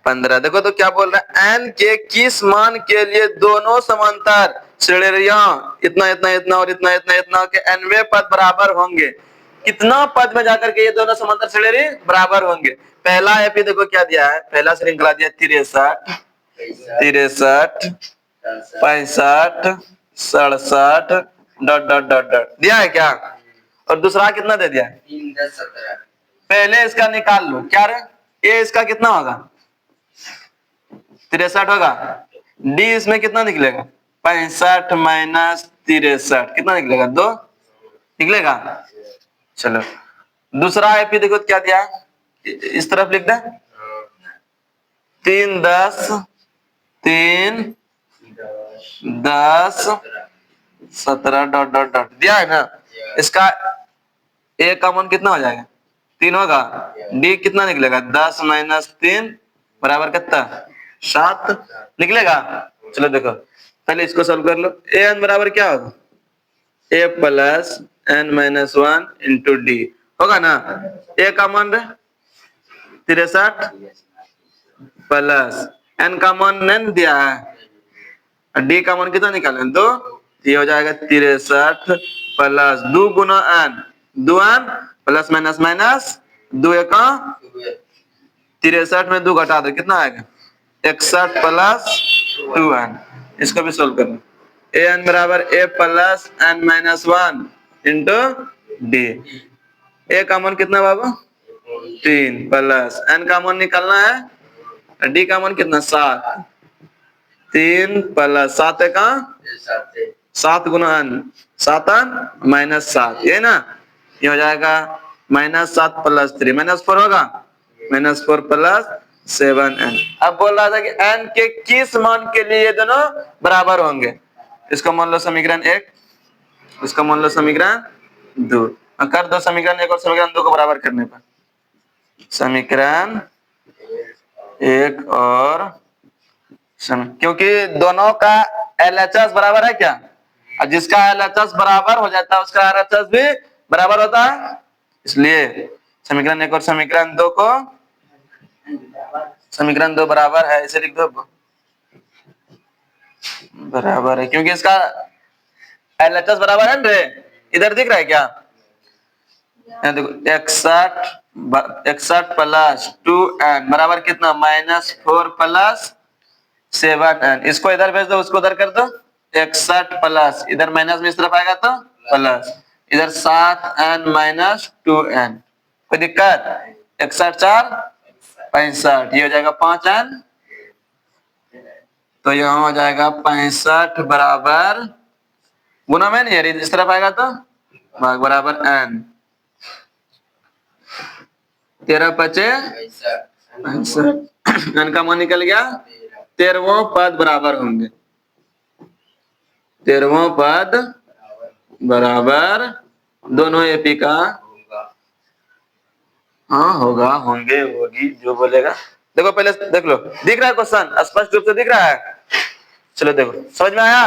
15। देखो तो क्या बोल रहा है, n के किस मान के लिए दोनों समांतर श्रेणियां इतना इतना इतना और इतना इतना इतना के nवें पद बराबर होंगे। कितना पद में जाकर के ये दोनों समांतर श्रेणी बराबर होंगे। पहला एपी देखो क्या दिया है, पहला श्रृंखला दिया 63, 63, 65, 67 डॉट डॉट डॉट डॉट दिया है क्या। और दूसरा कितना दे दिया है, 3, 10, 17। पहले इसका निकाल लो क्या रे, ये इसका कितना होगा 63 होगा, डी इसमें कितना निकलेगा 65 माइनस 63 कितना निकलेगा 2 निकलेगा। चलो दूसरा एपी देखो क्या दिया है, इस तरफ लिख दे 3, 10, 3, 10, 17 डॉट डॉट डॉट दिया है ना। इसका ए का मान कितना हो जाएगा 3 होगा, डी कितना निकलेगा 10 माइनस 3 बराबर कितना 7 निकलेगा। चलो देखो पहले इसको सॉल्व कर लो, ए एन बराबर क्या होगा a plus n minus 1 into d होगा ना। ए का मान 63 प्लस एन का मान नहीं दिया है, डी का मान कितना निकालें 2, ये हो जाएगा 63 प्लस 2 गुना n 2 n plus minus minus 2 का 63 में 2 घटा दो कितना आएगा 61 प्लस 2n। इसको भी सोल्व कर लो, ए एन बराबर a plus n minus 1 into d. A का मान कितना बाबू 3 प्लस एन का मान निकालना है, डी का मान कितना 7, 3 प्लस 7 का 7 गुना एन 7 माइनस 7 ये ना, ये हो जाएगा -7 प्लस 3 -4 होगा, -4 प्लस 7n। अब बोल रहा था कि n के किस मान के लिए ये दोनों बराबर होंगे। इसका मान लो समीकरण 1, इसका मान लो समीकरण 2, कर दो समीकरण 1 और समीकरण 2 को बराबर करने पर समीकरण 1 और क्योंकि दोनों का LHS बराबर है क्या, और जिसका LHS बराबर हो जाता है उसका RHS भी बराबर होता है, इसलिए समीकरण 1 और समीकरण 2 को समीकरण 2 बराबर है इसे लिख दो बराबर है, क्योंकि इसका LHS बराबर है रे, इधर दिख रहा है क्या, देखो 61 प्लस 2n बराबर कितना -4 प्लस 7n। इसको इधर भेज दो उसको उधर कर दो, 61 प्लस इधर माइनस में इस तरफ आएगा तो प्लस इधर 7n माइनस 2n। कोई दिक्कत, 61 4 65 ये हो जाएगा 5n, तो यहाँ हो जाएगा 65 बराबर गुना में नहीं इस तरफ आएगा तो भाग बराबर n, 13 5 65 n का मान निकल गया 13वां पद बराबर होंगे, 13वां पद बराबर दोनों एपी का हाँ होगा होंगे होगी जो बोलेगा। देखो पहले देख लो, दिख रहा है क्वेश्चन स्पष्ट रूप से दिख रहा है, चलो देखो समझ में आया।